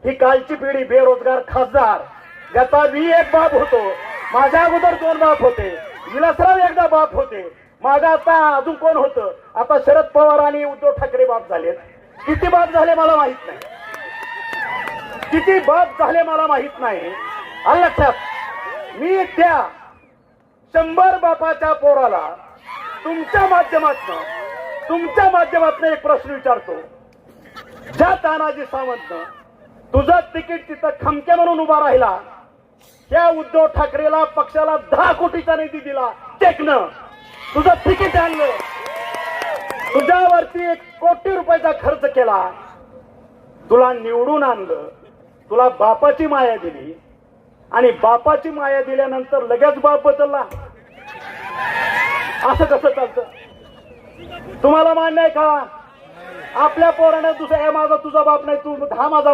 ही कालची पिढी बेरोजगार खासदार, ज्याचा मी एक बाप होतो, माझ्या अगोदर 2 बाप होते, विलासराव एकदा बाप होते, माझा आता अजून कोण होतं, आता शरद पवार आणि उद्धव ठाकरे बाप झालेत. किती बाप झाले मला माहित नाही, किती बाप झाले मला माहित नाही. आलं लक्षात. मी त्या 100 बापाच्या पोराला तुमच्या माध्यमातून एक प्रश्न विचारतो. ज्या तानाजी सावंतनं तुझं तिकीट तिथं खमके म्हणून उभा राहिला, त्या उद्धव ठाकरेला पक्षाला 10 कोटीचा निधी दिला, टेकनं तुझं तिकीट आणलं, तुझ्यावरती 1 कोटी रुपयाचा खर्च केला, तुला निवडून आणलं, तुला बापाची माया दिली, आणि बापाची माया दिल्यानंतर लगेच बाप बदलला. असं कसं चालतं? तुम्हाला मान्य आहे का? आपल्या पोराने दुसरा माझा तुझा बाप नाही, तू 10 माझा बाप